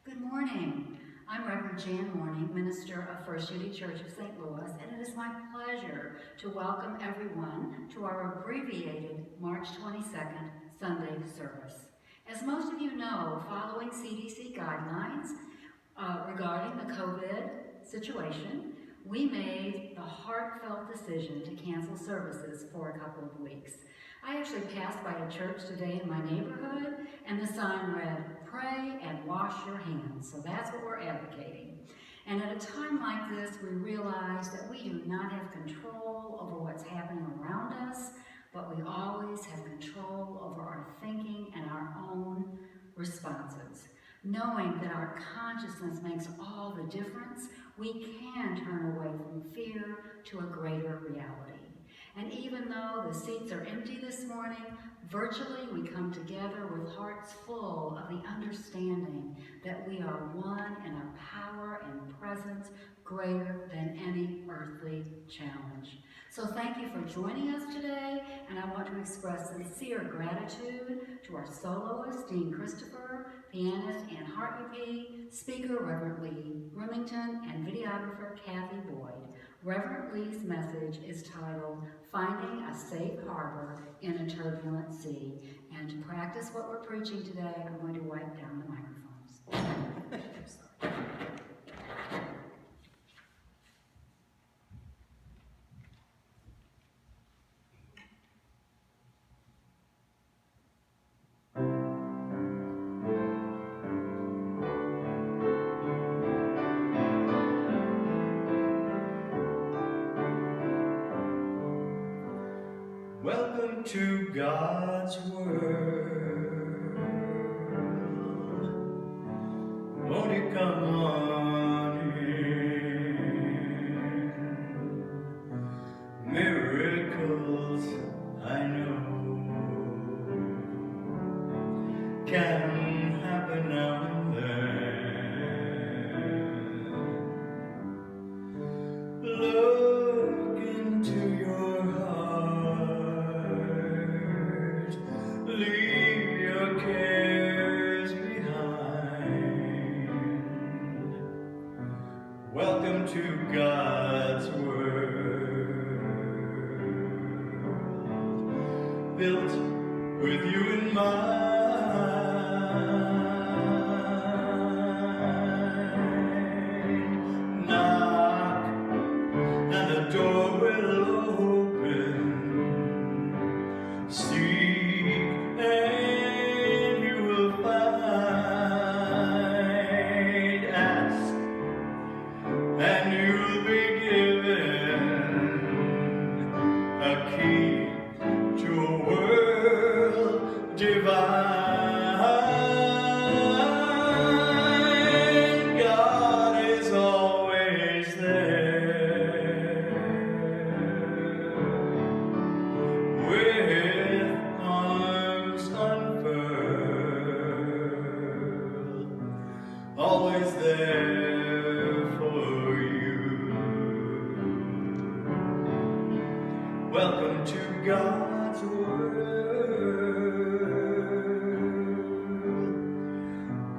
Good morning. I'm Reverend Jan Morning, minister of First Unity Church of St. Louis, and it is my pleasure to welcome everyone to our abbreviated March 22nd Sunday service. As most of you know, following CDC guidelines regarding the COVID situation, we made the heartfelt decision to cancel services for a couple of weeks. I actually passed by a church today in my neighborhood, and the sign read, "Pray and wash your hands." So that's what we're advocating. And at a time like this, we realize that we do not have control over what's happening around us, but we always have control over our thinking and our own responses. Knowing that our consciousness makes all the difference, we can turn away from fear to a greater reality. And even though the seats are empty this morning, virtually we come together with hearts full of the understanding that we are one in a power and presence greater than any earthly challenge. So thank you for joining us today, and I want to express sincere gratitude to our soloist, Dean Christopher, pianist Ann Hartney, speaker Reverend Lee Remington, and videographer Kathy Boyd. Reverend Lee's message is titled, "Finding a Safe Harbor in a Turbulent Sea." And to practice what we're preaching today, I'm going to wipe down the microphones. Welcome to God's world. Won't you come on in? Miracles, I know, can happen now and then. Look into your heart. Leave your cares behind. Welcome to God's world, built with you in mind. Knock, and the door will open. Seek, and you will find. Ask, and you'll be given a key to a world divine. God is always there, with arms unfurled, always there for you. Welcome to God's world.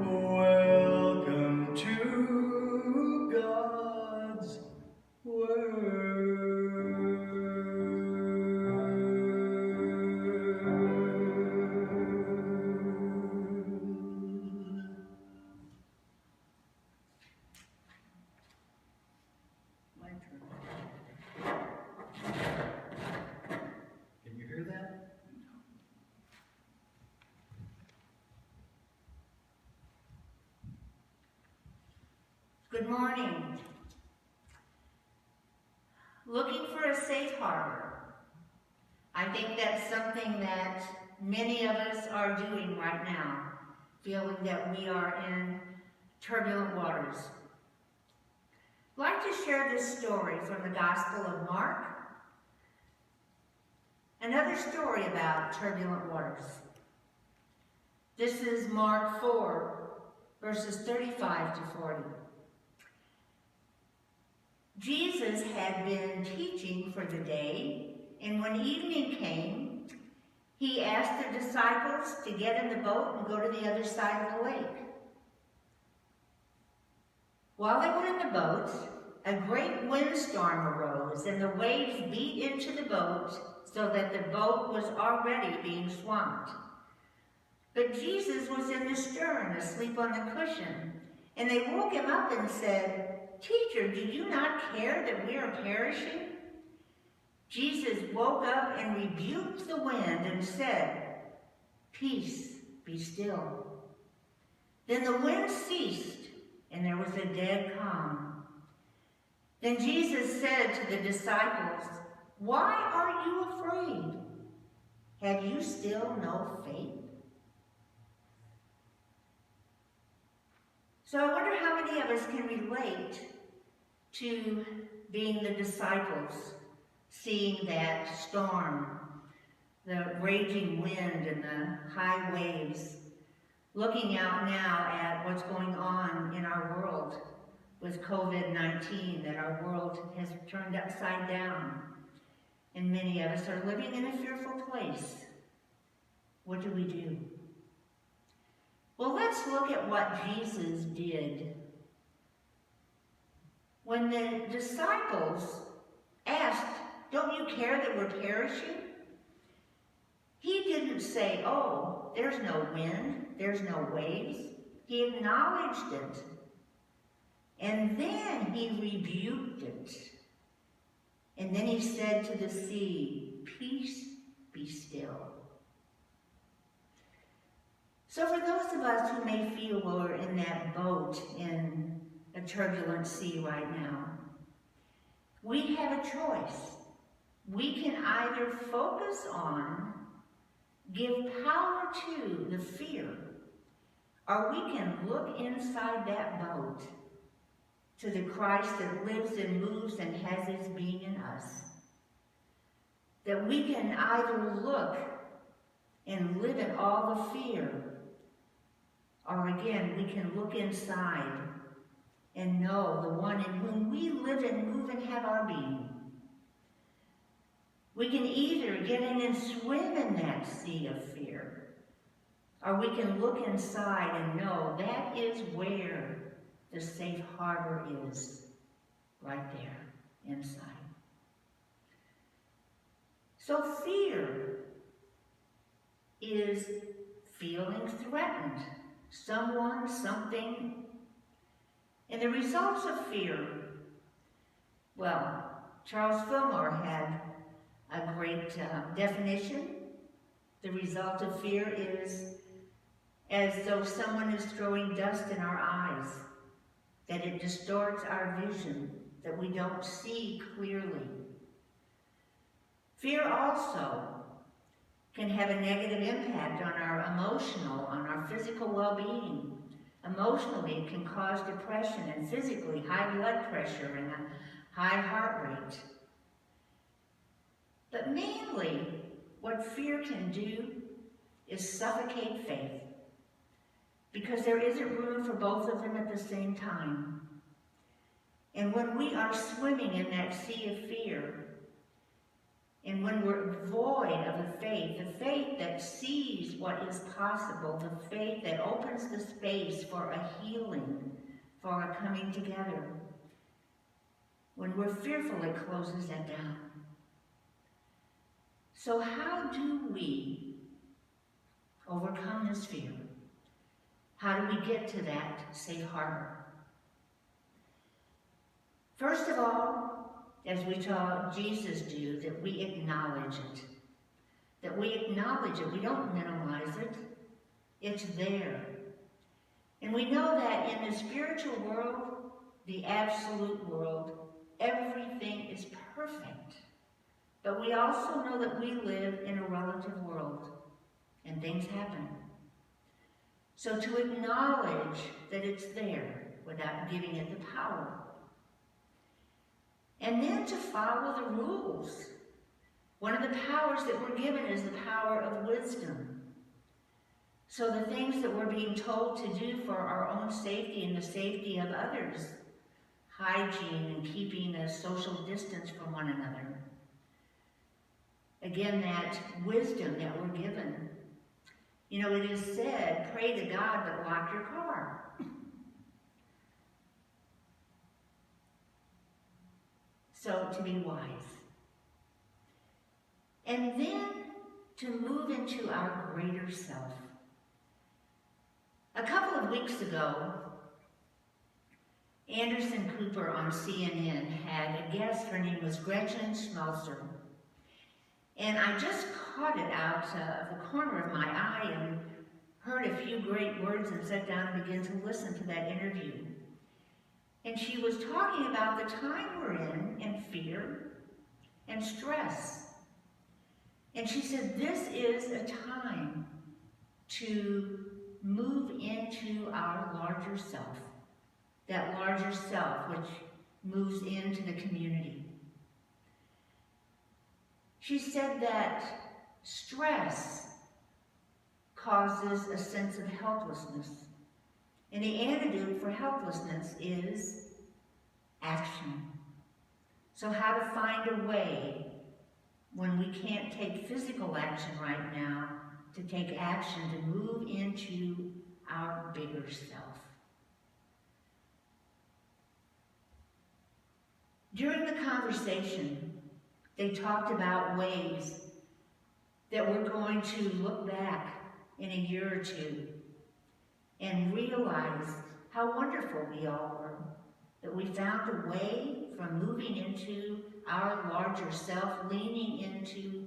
Welcome to God's My turn. Can you hear that? Good morning. Looking for a safe harbor. I think that's something that many of us are doing right now, feeling that we are in turbulent waters. I'd like to share this story from the Gospel of Mark. Another story about turbulent waters. This is Mark 4, verses 35 to 40. Jesus had been teaching for the day, and when evening came, he asked the disciples to get in the boat and go to the other side of the lake. While they were in the boat, a great windstorm arose, and the waves beat into the boat so that the boat was already being swamped. But Jesus was in the stern, asleep on the cushion, and they woke him up and said, "Teacher, do you not care that we are perishing?" Jesus woke up and rebuked the wind and said, "Peace, be still." Then the wind ceased, and there was a dead calm. Then Jesus said to the disciples, "Why are you afraid? Have you still no faith?" So I wonder how many of us can relate to being the disciples, seeing that storm, the raging wind and the high waves, looking out now at what's going on in our world with COVID-19, that our world has turned upside down, and many of us are living in a fearful place. What do we do? Well, let's look at what Jesus did. When the disciples asked, "Don't you care that we're perishing?" He didn't say, "Oh, there's no wind, there's no waves." He acknowledged it. And then he rebuked it. And then he said to the sea, "Peace, be still." So for those of us who may feel we're in that boat in a turbulent sea right now, we have a choice. We can either focus on, give power to the fear, or we can look inside that boat to the Christ that lives and moves and has his being in us. That we can either look and live in all the fear, or again, we can look inside and know the one in whom we live and move and have our being. We can either get in and swim in that sea of fear, or we can look inside and know that is where the safe harbor is, right there inside. So fear is feeling threatened. Someone, something. And the results of fear, well, Charles Fillmore had a great definition. The result of fear is as though someone is throwing dust in our eyes, that it distorts our vision, that we don't see clearly. Fear also can have a negative impact on our emotional, on our physical well-being. Emotionally, it can cause depression, and physically, high blood pressure and a high heart rate. But mainly, what fear can do is suffocate faith, because there isn't room for both of them at the same time. And when we are swimming in that sea of fear, and when we're void of the faith that sees what is possible, the faith that opens the space for a healing, for a coming together, when we're fearful, it closes that down. So how do we overcome this fear? How do we get to that safe harbor? First of all, as we saw Jesus do, that we acknowledge it. That we acknowledge it. We don't minimize it. It's there. And we know that in the spiritual world, the absolute world, everything is perfect. But we also know that we live in a relative world, and things happen. So to acknowledge that it's there without giving it the power. And then to follow the rules. One of the powers that we're given is the power of wisdom. So the things that we're being told to do for our own safety and the safety of others, hygiene and keeping a social distance from one another. Again, that wisdom that we're given. You know, it is said, pray to God, but lock your car. So to be wise. And then to move into our greater self. A couple of weeks ago, Anderson Cooper on CNN had a guest. Her name was Gretchen Schmelzer. And I just caught it out of the corner of my eye and heard a few great words and sat down and began to listen to that interview. And she was talking about the time we're in and fear and stress. And she said, this is a time to move into our larger self. That larger self which moves into the community. She said that stress causes a sense of helplessness. And the antidote for helplessness is action. So how to find a way when we can't take physical action right now to take action to move into our bigger self. During the conversation, they talked about ways that we're going to look back in a year or two and realize how wonderful we all were, that we found a way from moving into our larger self, leaning into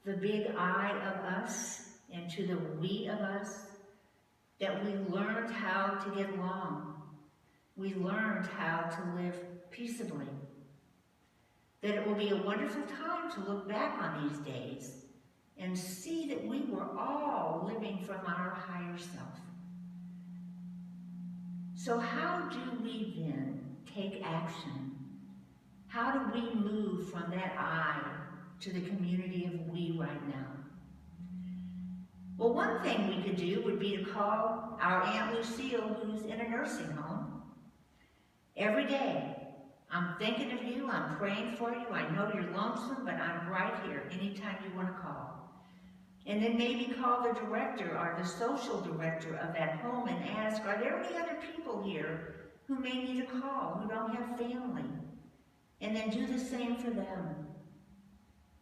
the big I of us, into the we of us, that we learned how to get along. We learned how to live peaceably. That it will be a wonderful time to look back on these days and see that we were all living from our higher self. So how do we then take action? How do we move from that I to the community of we right now? Well, one thing we could do would be to call our Aunt Lucille, who's in a nursing home, every day. I'm thinking of you, I'm praying for you, I know you're lonesome, but I'm right here anytime you want to call. And then maybe call the director or the social director of that home and ask, are there any other people here who may need a call, who don't have family? And then do the same for them.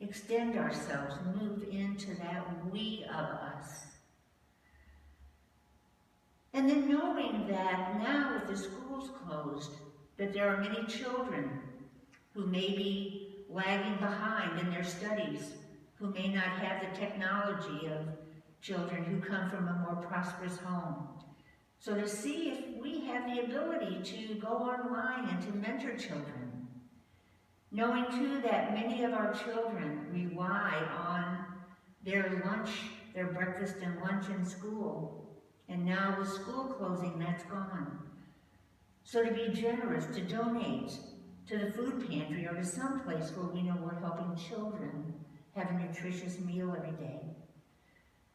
Extend ourselves, move into that we of us. And then knowing that now with the schools closed, that there are many children who may be lagging behind in their studies, who may not have the technology of children who come from a more prosperous home. So to see if we have the ability to go online and to mentor children, knowing too that many of our children rely on their lunch, their breakfast and lunch in school, and now with school closing, that's gone. So to be generous, to donate to the food pantry or to some place where we know we're helping children have a nutritious meal every day.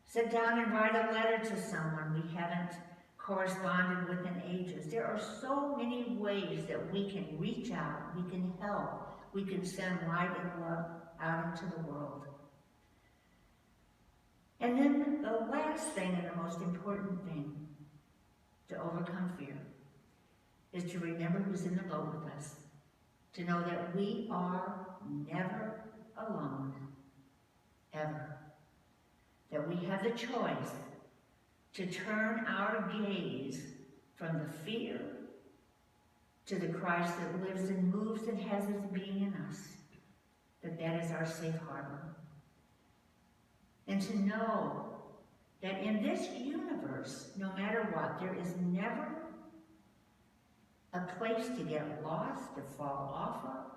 Sit down and write a letter to someone we haven't corresponded with in ages. There are so many ways that we can reach out, we can help, we can send light and love out into the world. And then the last thing and the most important thing to overcome fear is to remember who's in the boat with us, to know that we are never alone, ever. That we have the choice to turn our gaze from the fear to the Christ that lives and moves and has his being in us, that is our safe harbor. And to know that in this universe, no matter what, there is never a place to get lost, to fall off of,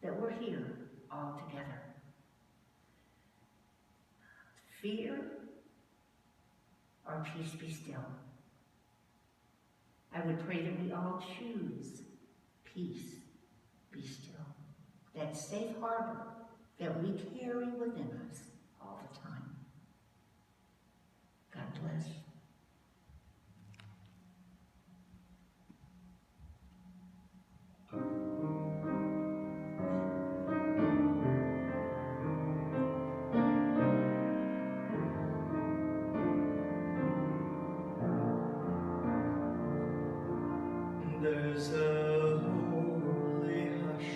that we're here all together. Fear or peace be still. I would pray that we all choose peace be still. That safe harbor that we carry within us all the time. God bless. There's a holy hush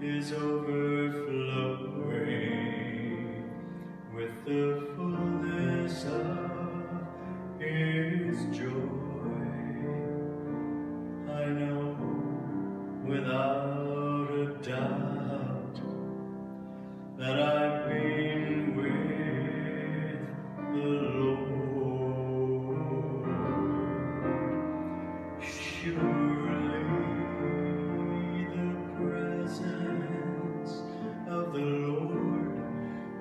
is overflowing with the fullness of His joy. I know without a doubt that I've been with the Lord. Surely the presence of the Lord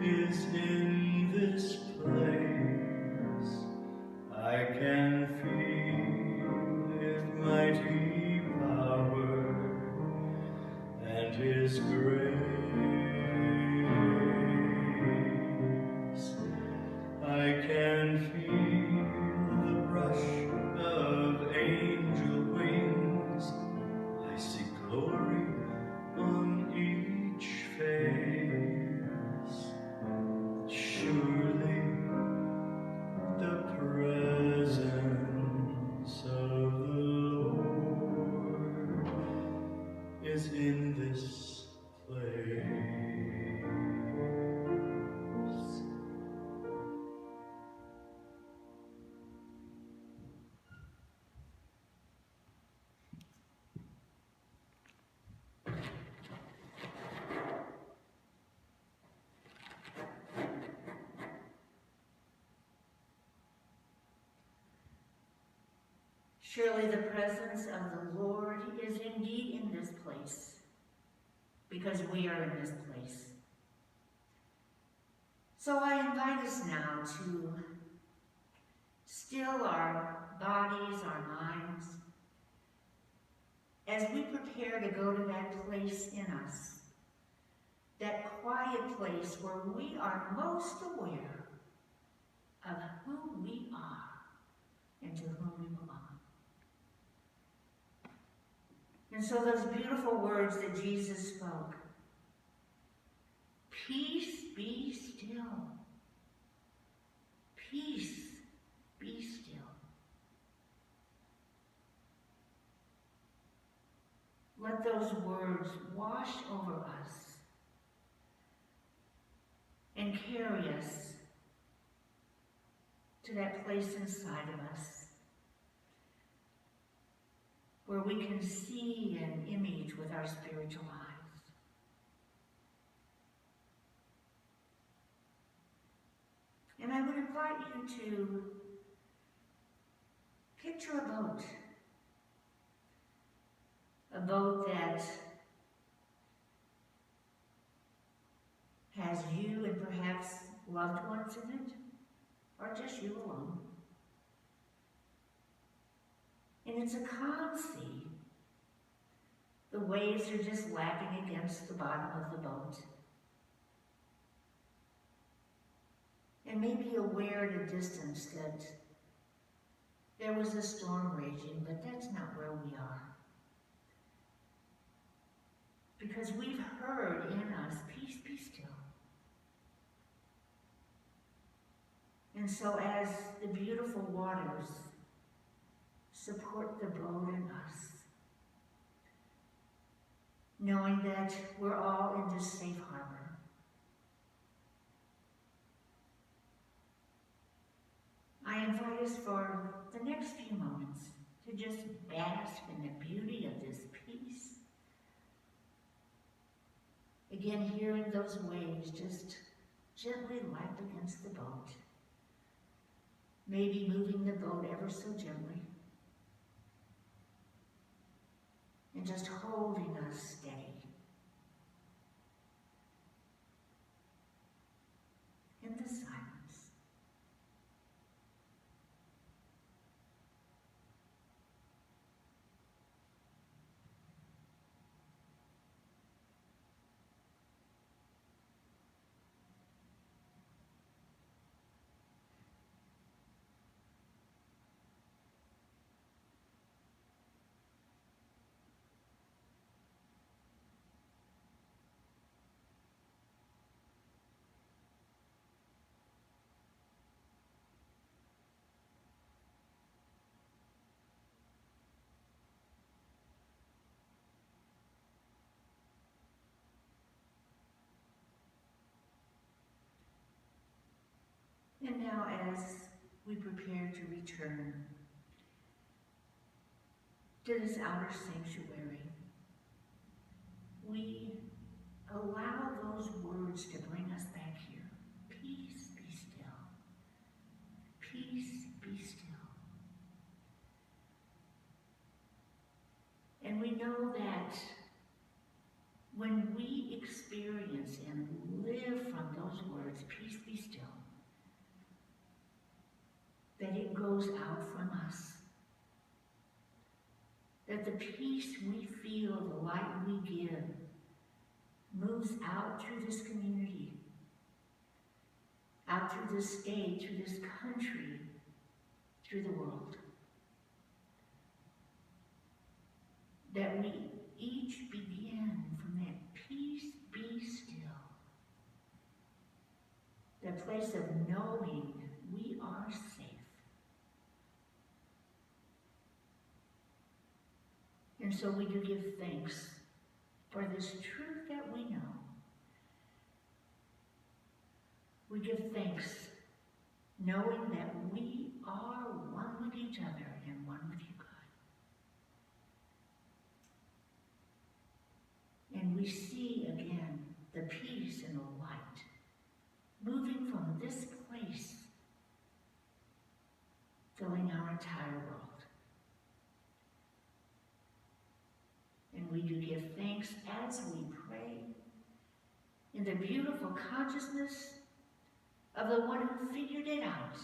is in this place. I can feel His mighty power and His grace. I can feel the brush of angel wings. I see glory on each face. Surely the presence of the Lord is in this place. Surely the presence of the Lord is indeed in this place, because we are in this place. So I invite us now to still our bodies, our minds, as we prepare to go to that place in us, that quiet place where we are most aware of who we are and to whom we belong. And so those beautiful words that Jesus spoke, peace be still, peace be still. Let those words wash over us and carry us to that place inside of us where we can see an image with our spiritual eyes. And I would invite you to picture a boat that has you and perhaps loved ones in it, or just you alone. And it's a calm sea. The waves are just lapping against the bottom of the boat. And maybe aware at a distance that there was a storm raging, but that's not where we are. Because we've heard in us, peace be still. And so as the beautiful waters support the boat and us, knowing that we're all in this safe harbor, I invite us for the next few moments to just bask in the beauty of this peace. Again, hearing those waves just gently lap against the boat, maybe moving the boat ever so gently, and just holding us steady. In the silence. now, as we prepare to return to this outer sanctuary, we allow those words to bring us back here. Peace, be still. Peace, be still. And we know that when we experience and live from those words, peace, be still, that it goes out from us. That the peace we feel, the light we give, moves out through this community, out through this state, through this country, through the world. That we each begin from that peace, be still. That place of knowing we are safe. And so we do give thanks for this truth that we know. We give thanks knowing that we are one with each other and one with you, God. And we see again the peace and the light moving from this place, filling our entire world. And we do give thanks as we pray in the beautiful consciousness of the one who figured it out,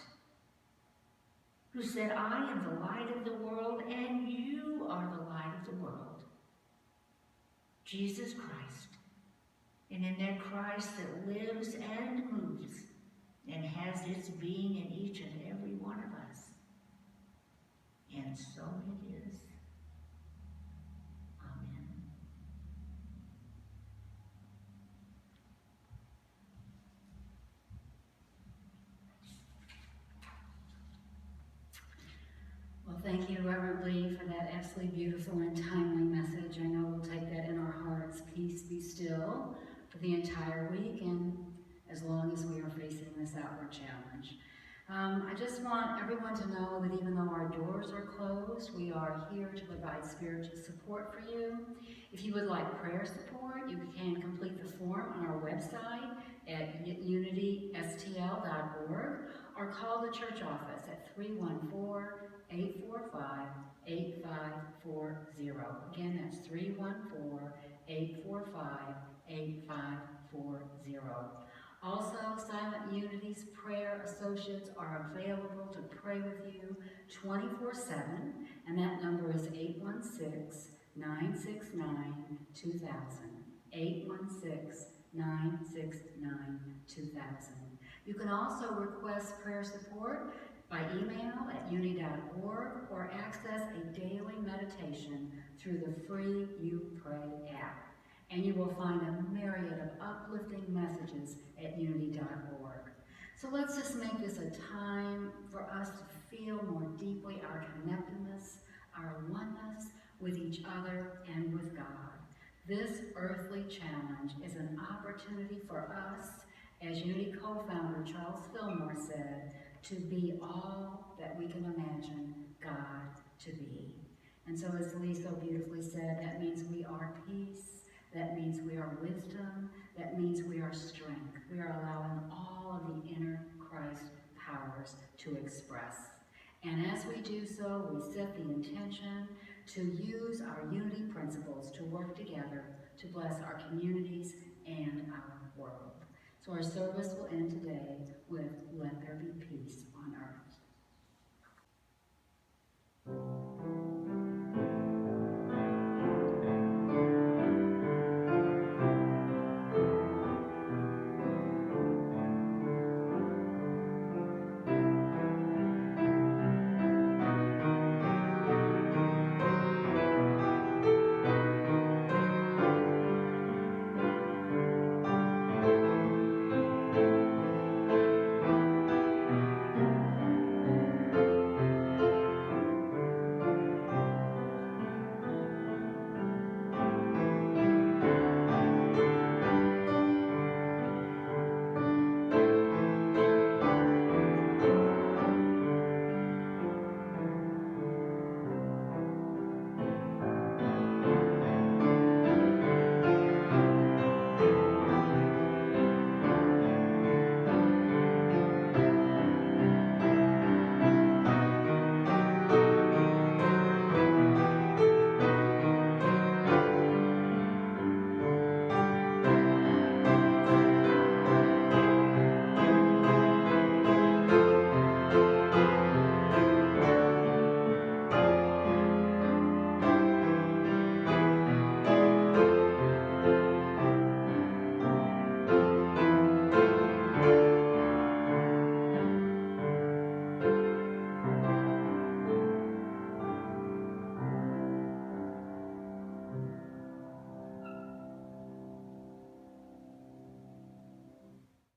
who said, I am the light of the world and you are the light of the world. Jesus Christ. And in that Christ that lives and moves and has its being in each and every one of us. And so it is. Well, thank you, Reverend Lee, for that absolutely beautiful and timely message. I know we'll take that in our hearts. Peace be still for the entire week and as long as we are facing this outward challenge. I just want everyone to know that even though our doors are closed, we are here to provide spiritual support for you. If you would like prayer support, you can complete the form on our website at unitystl.org or call the church office at 314-845-8540. Again, that's 314-845-8540. Also, Silent Unity's prayer associates are available to pray with you 24/7, and that number is 816-969-2000. 816-969-2000. You can also request prayer support by email at uni.org or access a daily meditation through the free You Pray app. And you will find a myriad of uplifting messages at unity.org. So let's just make this a time for us to feel more deeply our connectedness, our oneness with each other and with God. This earthly challenge is an opportunity for us, as Unity co-founder Charles Fillmore said, to be all that we can imagine God to be. And so as Lee so beautifully said, that means we are peace. That means we are wisdom. That means we are strength. We are allowing all of the inner Christ powers to express. And as we do so, we set the intention to use our unity principles to work together to bless our communities and our world. So our service will end today with Let There Be Peace on Earth.